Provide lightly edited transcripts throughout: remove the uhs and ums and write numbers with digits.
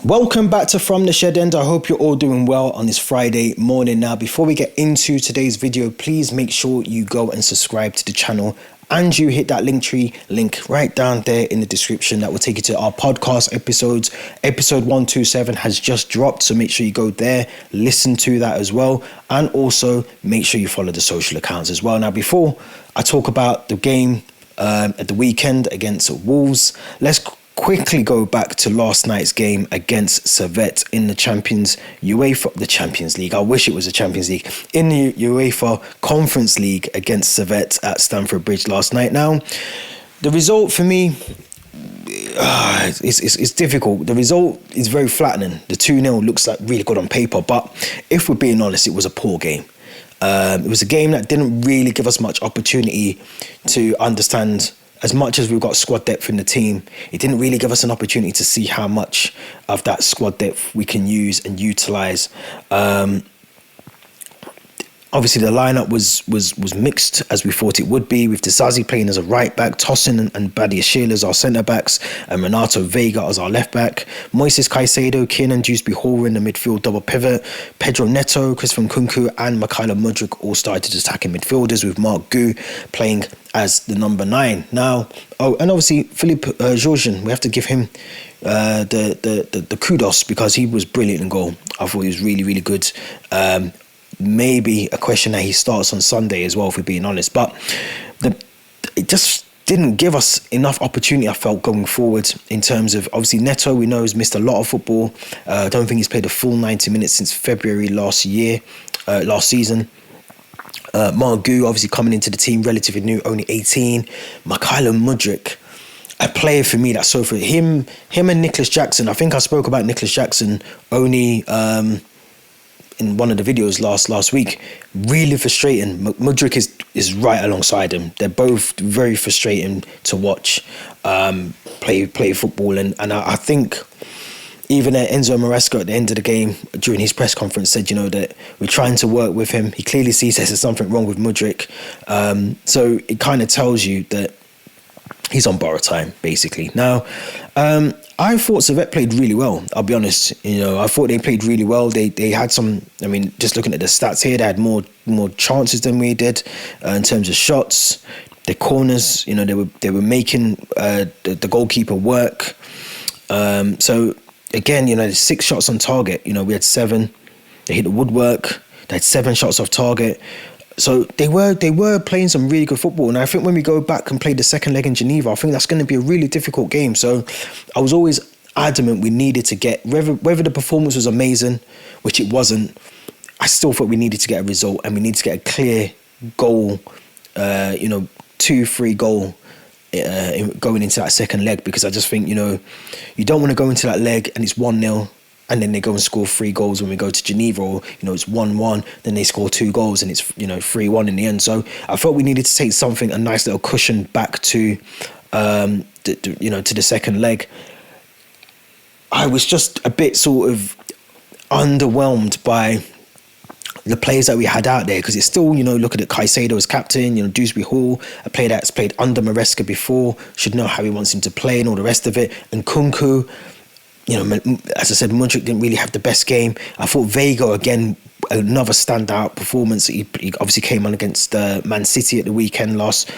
Welcome back to From the Shed End. I hope you're all doing well on this Friday morning. Now, before we get into today's video, please make sure you go and subscribe to the channel and you hit that Linktree link right down there in the description. That will take you to our podcast episodes. Episode 127 has just dropped, so make sure you go there, listen to that as well, and also make sure you follow the social accounts as well. Now, before I talk about the game at the weekend against Wolves, let's quickly go back to last night's game against Servette in the Champions League. I wish it was a Champions League. In the UEFA Conference League against Servette at Stamford Bridge last night. Now, the result for me, it's difficult. The result is very flattening. The 2-0 looks like really good on paper, but if we're being honest, it was a poor game. It was a game that didn't really give us much opportunity to understand. As much as we've got squad depth in the team, it didn't really give us an opportunity to see how much of that squad depth we can use and utilise. Obviously, the lineup was mixed as we thought it would be, with Dizazi playing as a right back, Tosin and Badiashile as our centre backs, and Renato Vega as our left back. Moises Caicedo, Kiernan Dewsbury Hall in the midfield double pivot. Pedro Neto, Christopher Nkunku, and Mykhailo Mudryk all started attacking midfielders, with Marc Gu playing as the number 9. Now, and obviously Philippe Georgian, we have to give him the kudos because he was brilliant in goal. I thought he was really, really good. Maybe a question that he starts on Sunday as well, if we're being honest. But it just didn't give us enough opportunity, I felt, going forward in terms of, obviously, Neto, we know, has missed a lot of football. I don't think he's played a full 90 minutes since February last season. Marc Gu, obviously, coming into the team relatively new, only 18. Mykhailo Mudryk, a player for me that's so for him and Nicholas Jackson. I think I spoke about Nicholas Jackson only in one of the videos last week. Really frustrating. Mudryk is right alongside him. They're both very frustrating to watch play football, and I think even Enzo Maresca at the end of the game during his press conference said, that we're trying to work with him. He clearly sees there's something wrong with Mudryk. So it kind of tells you that he's on borrowed time, basically. Now, I thought Servette played really well, I'll be honest. I thought they played really well. They had some, just looking at the stats here, they had more chances than we did in terms of shots. The corners, they were making the goalkeeper work. So again, there's 6 shots on target. We had 7. They hit the woodwork. They had 7 shots off target. So they were playing some really good football. And I think when we go back and play the second leg in Geneva, I think that's going to be a really difficult game. So I was always adamant we needed to get, whether the performance was amazing, which it wasn't, I still thought we needed to get a result, and we need to get a clear goal, 2-3 goal going into that second leg, because I just think, you don't want to go into that leg and it's 1-0. And then they go and score 3 goals when we go to Geneva, or it's 1-1. Then they score 2 goals and it's 3-1 in the end. So I felt we needed to take a nice little cushion back to to the second leg. I was just a bit sort of underwhelmed by the players that we had out there, because it's still, look at Caicedo as captain, Dewsbury Hall, a player that's played under Maresca before, should know how he wants him to play and all the rest of it. And Nkunku, as I said, Mudryk didn't really have the best game. I thought Vega, again, another standout performance. He obviously came on against Man City at the weekend, last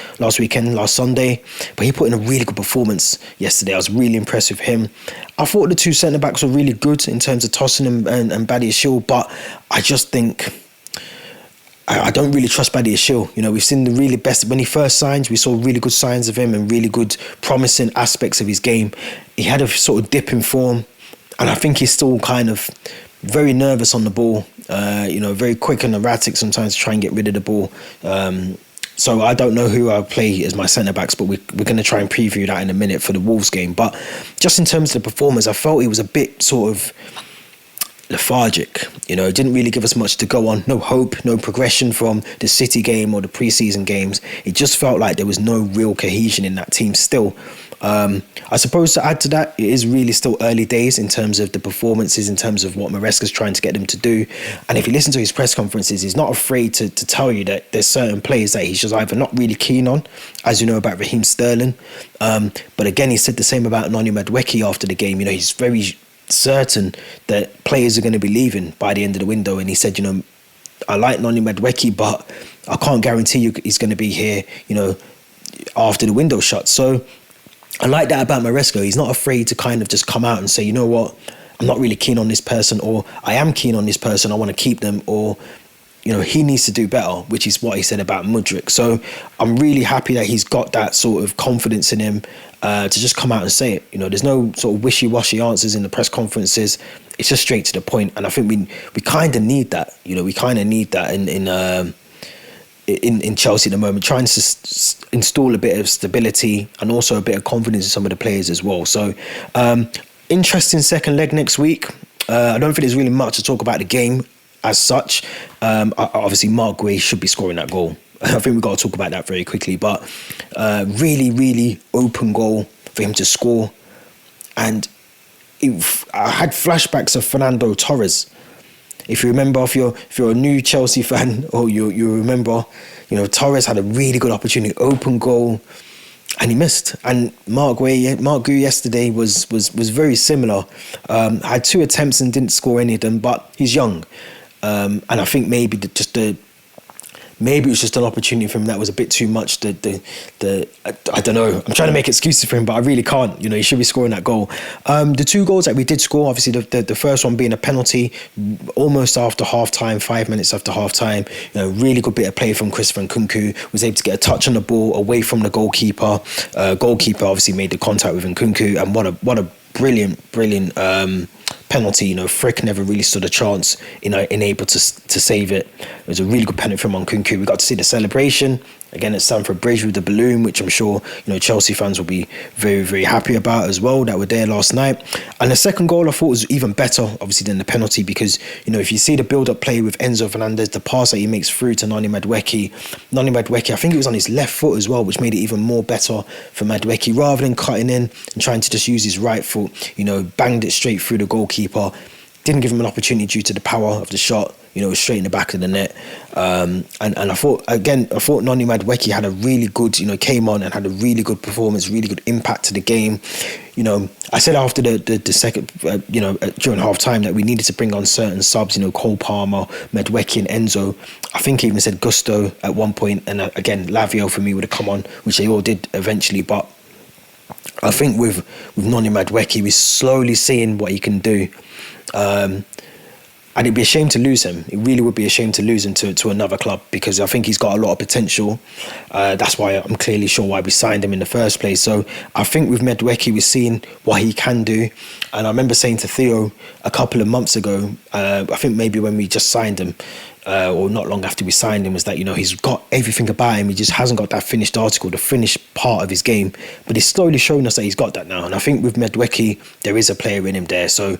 Sunday. But he put in a really good performance yesterday. I was really impressed with him. I thought the 2 centre-backs were really good in terms of Tosin and Badiashile, but I just think I don't really trust Badiashile. We've seen the really best. When he first signed, we saw really good signs of him and really good promising aspects of his game. He had a sort of dip in form, and I think he's still kind of very nervous on the ball, very quick and erratic sometimes to try and get rid of the ball. So I don't know who I'll play as my centre-backs, but we're going to try and preview that in a minute for the Wolves game. But just in terms of the performance, I felt he was a bit sort of lethargic. It didn't really give us much to go on. No hope, no progression from the City game or the pre-season games. It just felt like there was no real cohesion in that team still. I suppose to add to that, it is really still early days in terms of the performances, in terms of what Maresca's trying to get them to do. And if you listen to his press conferences, he's not afraid to tell you that there's certain players that he's just either not really keen on, as you know about Raheem Sterling. But again, he said the same about Noni Madueke after the game. He's very certain that players are going to be leaving by the end of the window. And he said, I like Noni Madueke, but I can't guarantee you he's going to be here, after the window shuts. So I like that about Maresco. He's not afraid to kind of just come out and say, you know what, I'm not really keen on this person, or I am keen on this person, I want to keep them, or he needs to do better, which is what he said about Mudryk. So I'm really happy that he's got that sort of confidence in him to just come out and say it. There's no sort of wishy-washy answers in the press conferences. It's just straight to the point. And I think we kind of need that. We kind of need that in Chelsea at the moment, trying to install a bit of stability and also a bit of confidence in some of the players as well. So interesting second leg next week. I don't think there's really much to talk about the game as such. Obviously, Mark Guay should be scoring that goal. I think we've got to talk about that very quickly. But really, really open goal for him to score. And I had flashbacks of Fernando Torres. If you remember, if you're a new Chelsea fan, or you remember, Torres had a really good opportunity, open goal, and he missed. And Mark Guay yesterday was very similar. Had 2 attempts and didn't score any of them, but he's young. And I think maybe maybe it was just an opportunity for him that was a bit too much. I don't know. I'm trying to make excuses for him, but I really can't. He should be scoring that goal. The 2 goals that we did score, obviously the first one being a penalty, almost after half time, 5 minutes after half time. Really good bit of play from Christopher Nkunku. Was able to get a touch on the ball away from the goalkeeper. Goalkeeper obviously made the contact with Nkunku, and what a brilliant penalty. Frick never really stood a chance in able to save it. It was a really good penalty from Nkunku. We got to see the celebration again at Stamford Bridge with the balloon, which I'm sure Chelsea fans will be very, very happy about as well, that were there last night. And the second goal I thought was even better, obviously, than the penalty, because if you see the build-up play with Enzo Fernandez, the pass that he makes through to Noni Madueke, I think it was on his left foot as well, which made it even more better for Madueke. Rather than cutting in and trying to just use his right foot, banged it straight through the goalkeeper. Didn't give him an opportunity due to the power of the shot. Straight in the back of the net. And I thought Noni Madueke had a really good, came on and had a really good performance, really good impact to the game. I said after the second, during half time, that we needed to bring on certain subs, Cole Palmer, Madueke and Enzo. I think he even said Gusto at one point. And again, Lavio for me would have come on, which they all did eventually. But I think with Noni Madueke, we're slowly seeing what he can do. And it'd be a shame to lose him. It really would be a shame to lose him to another club, because I think he's got a lot of potential. That's why I'm clearly sure why we signed him in the first place. So I think with Madueke, we're seeing what he can do. And I remember saying to Theo a couple of months ago, I think maybe when we just signed him, or not long after we signed him, was that, he's got everything about him. He just hasn't got that finished article, the finished part of his game. But he's slowly showing us that he's got that now. And I think with Madueke, there is a player in him there. So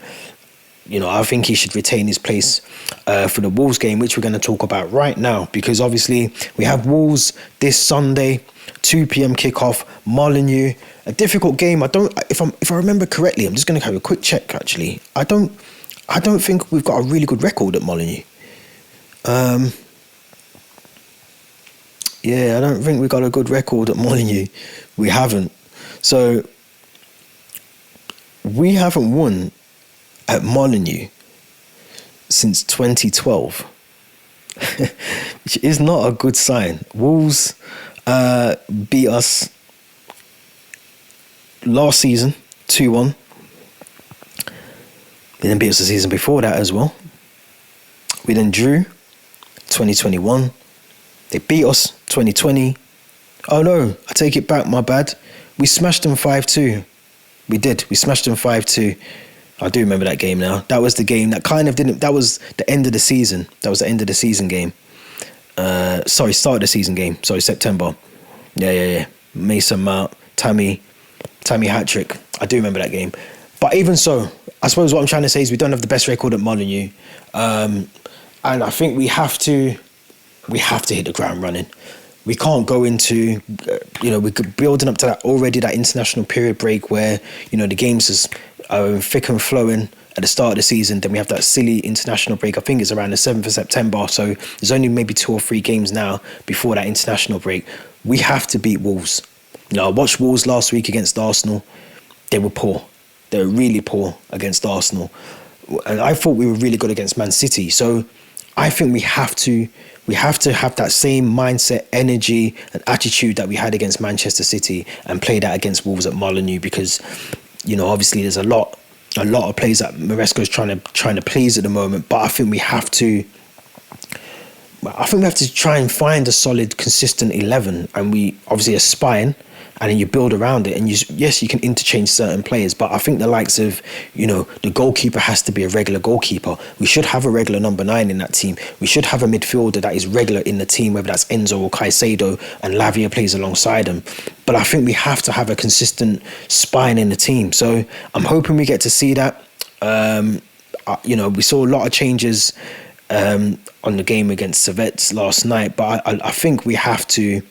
I think he should retain his place for the Wolves game, which we're going to talk about right now, because obviously we have Wolves this Sunday, 2 p.m. kickoff, Molyneux. A difficult game. If I remember correctly, I'm just going to have a quick check. Actually, I don't think we've got a really good record at Molyneux. I don't think we got a good record at Molyneux. We haven't. So we haven't won at Molyneux since 2012, which is not a good sign. Wolves beat us last season 2-1. They then beat us the season before that as well. We then drew 2021. They beat us 2020. Oh no, I take it back, my bad. We smashed them 5-2. We did. We smashed them 5-2. I do remember that game now. That was the game that kind of didn't... That was the end of the season. That was the end of the season game. Start of the season game. Sorry, September. Yeah. Mason Mount, Tame hat-trick. I do remember that game. But even so, I suppose what I'm trying to say is we don't have the best record at Molyneux. And I think we have to hit the ground running. We can't go into, we're building up to that international period break where, the games is thick and flowing at the start of the season. Then we have that silly international break. I think it's around the 7th of September. So there's only maybe 2 or 3 games now before that international break. We have to beat Wolves. I watched Wolves last week against Arsenal. They were poor. they were really poor against Arsenal. And I thought we were really good against Man City. So I think we have to have that same mindset, energy, and attitude that we had against Manchester City and play that against Wolves at Molyneux, because, you know, obviously there's a lot of players that Maresca's trying to please at the moment. But I think we have to try and find a solid, consistent 11, and we obviously a spine, and then you build around it. And you can interchange certain players, but I think the likes of, you know, the goalkeeper has to be a regular goalkeeper. We should have a regular number 9 in that team. We should have a midfielder that is regular in the team, whether that's Enzo or Caicedo, and Lavia plays alongside them. But I think we have to have a consistent spine in the team. So I'm hoping we get to see that. You know, we saw a lot of changes on the game against Servette last night, but I think we have to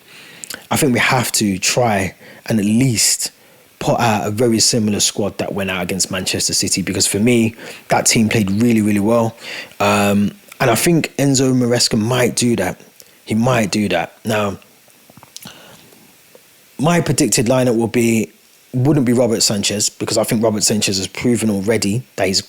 try and at least put out a very similar squad that went out against Manchester City, because for me, that team played really, really well. And I think Enzo Maresca might do that. He might do that. Now, my predicted lineup wouldn't be Robert Sanchez, because I think Robert Sanchez has proven already that he's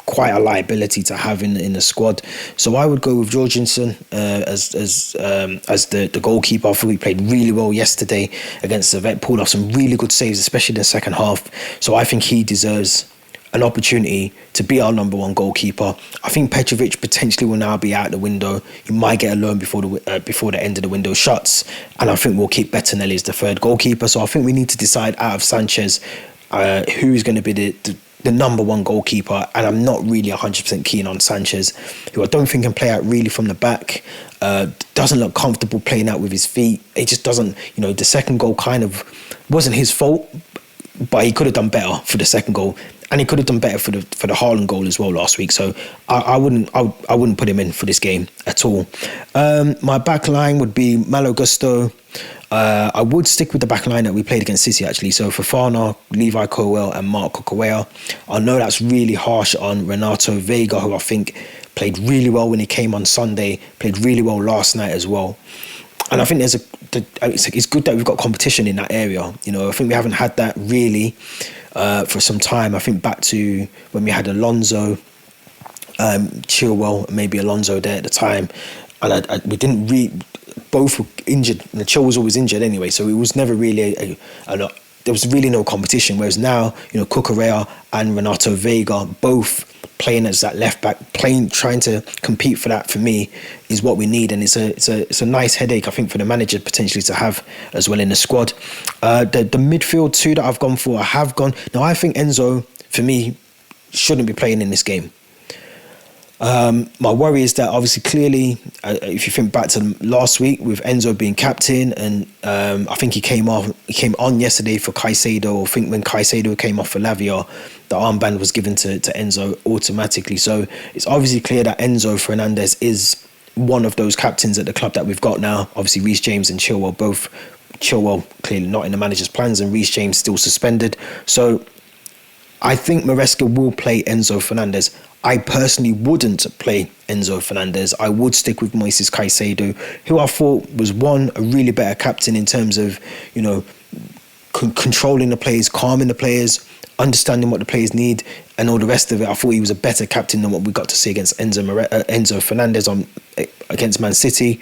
quite a liability to have in the squad. So I would go with Jorgensen as the goalkeeper. I thought he played really well yesterday against Servette, pulled off some really good saves, especially in the second half. So I think he deserves an opportunity to be our number 1 goalkeeper. I think Petrovic potentially will now be out the window. He might get a loan before the end of the window shuts, and I think we'll keep Bettinelli as the 3rd goalkeeper. So I think we need to decide out of Sanchez who is going to be the number 1 goalkeeper, and I'm not really 100% keen on Sanchez, who I don't think can play out really from the back. Doesn't look comfortable playing out with his feet. It just doesn't, you know, the second goal kind of wasn't his fault, but he could have done better for the second goal, and he could have done better for the Haaland goal as well last week. So I wouldn't put him in for this game at all. My back line would be Malo Gusto. I would stick with the back line that we played against City, actually. So Fofana, Levi Colwell and Mark Cucurella. I know that's really harsh on Renato Vega, who I think played really well when he came on Sunday, played really well last night as well. And I think it's good that we've got competition in that area. You know, I think we haven't had that really for some time. I think back to when we had Alonso, Chilwell, maybe Alonso there at the time, and we didn't really. Both were injured, and the Chil was always injured anyway, so it was never really there was really no competition. Whereas now, you know, Cucurella and Renato Vega both playing as that left back, trying to compete for that, for me, is what we need, and it's a nice headache, I think, for the manager potentially to have as well in the squad. The midfield 2 that I've gone for, I think Enzo, for me, shouldn't be playing in this game. My worry is that obviously clearly if you think back to last week with Enzo being captain, and I think he came on yesterday for Caicedo. I think when Caicedo came off for Lavia, the armband was given to Enzo automatically. So it's obviously clear that Enzo Fernandez is one of those captains at the club that we've got now. Obviously Reece James and Chilwell clearly not in the manager's plans, and Reece James still suspended. So I think Maresca will play Enzo Fernandez. I personally wouldn't play Enzo Fernandez. I would stick with Moises Caicedo, who I thought was a really better captain in terms of, you know, controlling the players, calming the players, understanding what the players need, and all the rest of it. I thought he was a better captain than what we got to see against Enzo Fernandez against Man City.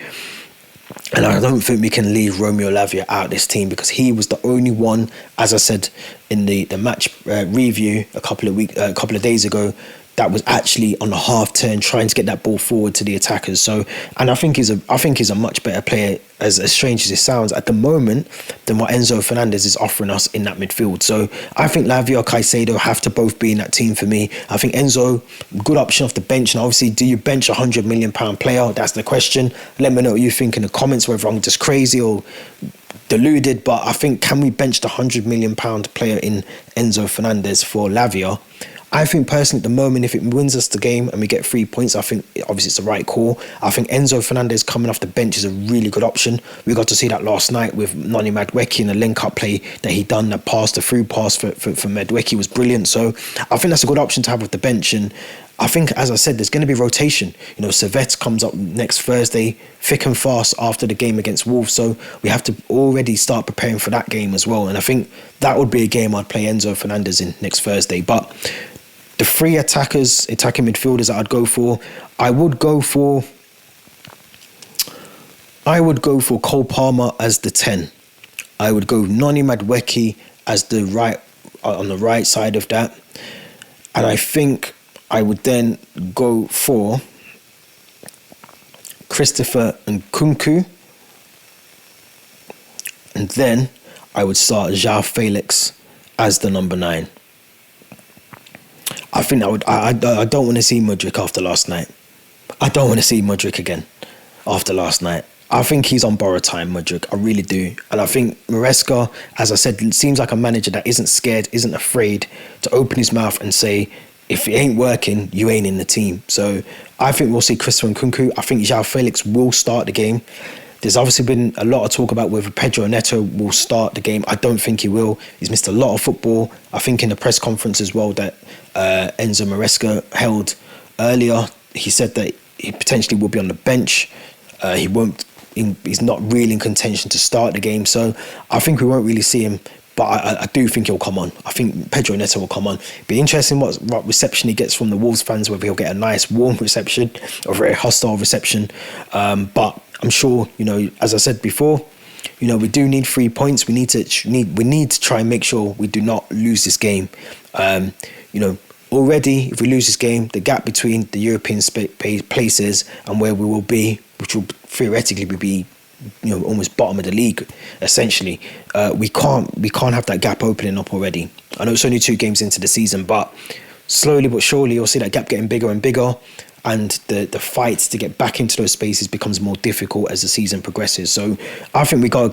And I don't think we can leave Romeo Lavia out of this team, because he was the only one, as I said in the match review a couple of days ago, that was actually on the half turn trying to get that ball forward to the attackers. So, and I think he's a much better player, as strange as it sounds, at the moment than what Enzo Fernandez is offering us in that midfield. So I think Lavia or Caicedo have to both be in that team for me. I think Enzo, good option off the bench. And obviously, do you bench £100 million player? That's the question. Let me know what you think in the comments, whether I'm just crazy or deluded. But I think, can we bench the £100 million player in Enzo Fernandez for Lavia? I think personally at the moment, if it wins us the game and we get 3 points, I think obviously it's the right call. I think Enzo Fernandez coming off the bench is a really good option. We got to see that last night with Noni Madueke in the link-up play that he done, the through pass for Madueke was brilliant. So I think that's a good option to have with the bench. And I think, as I said, there's going to be rotation. Servette comes up next Thursday, thick and fast after the game against Wolves. So we have to already start preparing for that game as well. And I think that would be a game I'd play Enzo Fernandez in next Thursday. But the three attacking midfielders that I'd go for, I would go for Cole Palmer as the 10. I would go Noni Madueke as on the right side of that. And I think I would then go for Christopher Nkunku. And then I would start João Felix as the number 9. I think I don't want to see Mudryk after last night. I don't want to see Mudryk again after last night. I think he's on borrowed time, Mudryk. I really do. And I think Maresca, as I said, seems like a manager that isn't scared, isn't afraid to open his mouth and say, if it ain't working, you ain't in the team. So I think we'll see Christopher Nkunku. I think João Felix will start the game. There's obviously been a lot of talk about whether Pedro Neto will start the game. I don't think he will. He's missed a lot of football. I think in the press conference as well that Enzo Maresca held earlier, he said that he potentially will be on the bench. He's not really in contention to start the game. So I think we won't really see him. But I do think he'll come on. I think Pedro Neto will come on. Be interesting what reception he gets from the Wolves fans, whether he'll get a nice warm reception or a very hostile reception. But I'm sure, as I said before, we do need 3 points. We need to try and make sure we do not lose this game. Already, if we lose this game, the gap between the European places and where we will be, which will theoretically be almost bottom of the league, essentially, we can't have that gap opening up already. I know it's only 2 games into the season, but slowly but surely you'll see that gap getting bigger and bigger, and the fight to get back into those spaces becomes more difficult as the season progresses. So I think we've got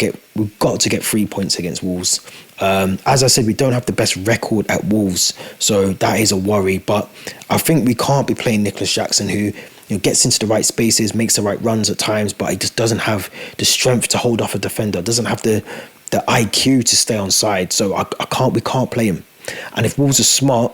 to get 3 points against Wolves. As I said, we don't have the best record at Wolves, so that is a worry. But I think we can't be playing Nicholas Jackson, who gets into the right spaces, makes the right runs at times, but he just doesn't have the strength to hold off a defender, doesn't have the IQ to stay on side. So we can't play him. And if Wolves are smart,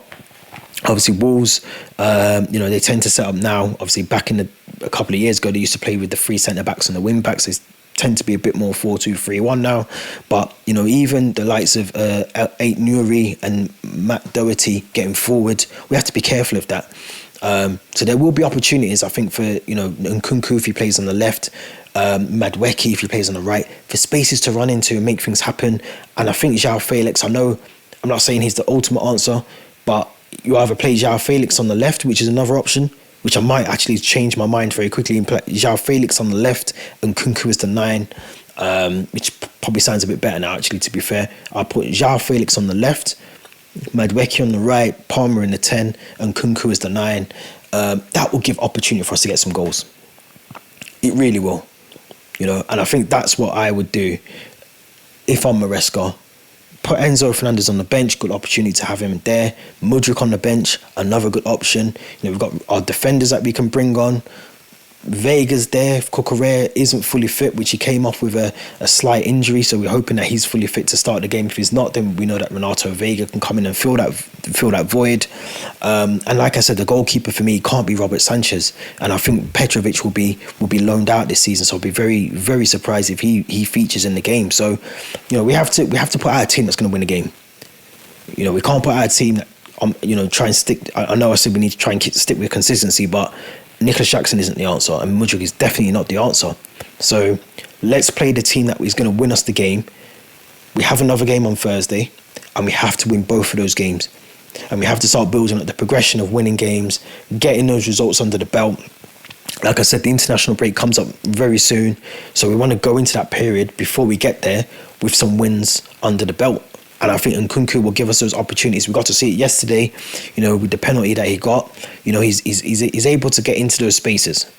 obviously Wolves, they tend to set up now. Obviously, back in a couple of years ago, they used to play with the 3 centre backs and the wing backs. They tend to be a bit more 4-2-3-1 now. But even the likes of Ait Nouri and Matt Doherty getting forward, we have to be careful of that. So there will be opportunities, I think, for Nkunku if he plays on the left, Madueke if he plays on the right, for spaces to run into and make things happen. And I think João Felix, I know I'm not saying he's the ultimate answer, but you either play João Felix on the left, which is another option, which I might actually change my mind very quickly and play João Felix on the left and Nkunku as the 9, which probably sounds a bit better now, actually, to be fair. I'll put João Felix on the left, Madueke on the right, Palmer in the 10, and Nkunku as the 9. That will give opportunity for us to get some goals. It really will, and I think that's what I would do if I'm Maresca. Put Enzo Fernandez on the bench, good opportunity to have him there. Mudryk on the bench, another good option. We've got our defenders that we can bring on. Vega's there. If Cucurella isn't fully fit, which he came off with a slight injury, so we're hoping that he's fully fit to start the game. If he's not, then we know that Renato Vega can come in and fill that void. And like I said, the goalkeeper for me can't be Robert Sanchez, and I think Petrovic will be loaned out this season. So I'll be very, very surprised if he features in the game. So we have to put out a team that's going to win the game. We can't put out a team that try and stick. I know I said we need to try and stick with consistency, but Nicholas Jackson isn't the answer, and Mudryk is definitely not the answer. So let's play the team that is going to win us the game. We have another game on Thursday, and we have to win both of those games. And we have to start building up the progression of winning games, getting those results under the belt. Like I said, the international break comes up very soon, so we want to go into that period before we get there with some wins under the belt. And I think Nkunku will give us those opportunities. We got to see it yesterday, with the penalty that he got. He's able to get into those spaces.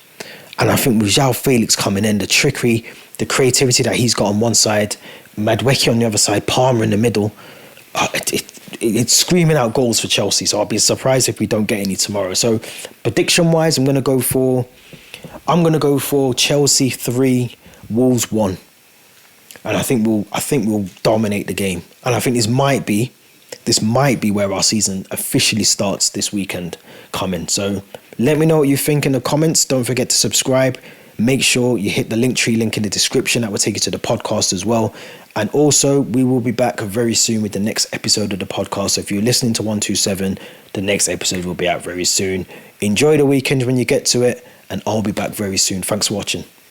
And I think with João Felix coming in, the trickery, the creativity that he's got on one side, Madueke on the other side, Palmer in the middle, it's screaming out goals for Chelsea. So I'll be surprised if we don't get any tomorrow. So prediction-wise, I'm going to go for Chelsea 3, Wolves 1. And I think we'll dominate the game. And I think this might be this might be where our season officially starts this weekend coming. So let me know what you think in the comments. Don't forget to subscribe. Make sure you hit the Linktree link in the description. That will take you to the podcast as well. And also, we will be back very soon with the next episode of the podcast. So if you're listening to 127, the next episode will be out very soon. Enjoy the weekend when you get to it, and I'll be back very soon. Thanks for watching.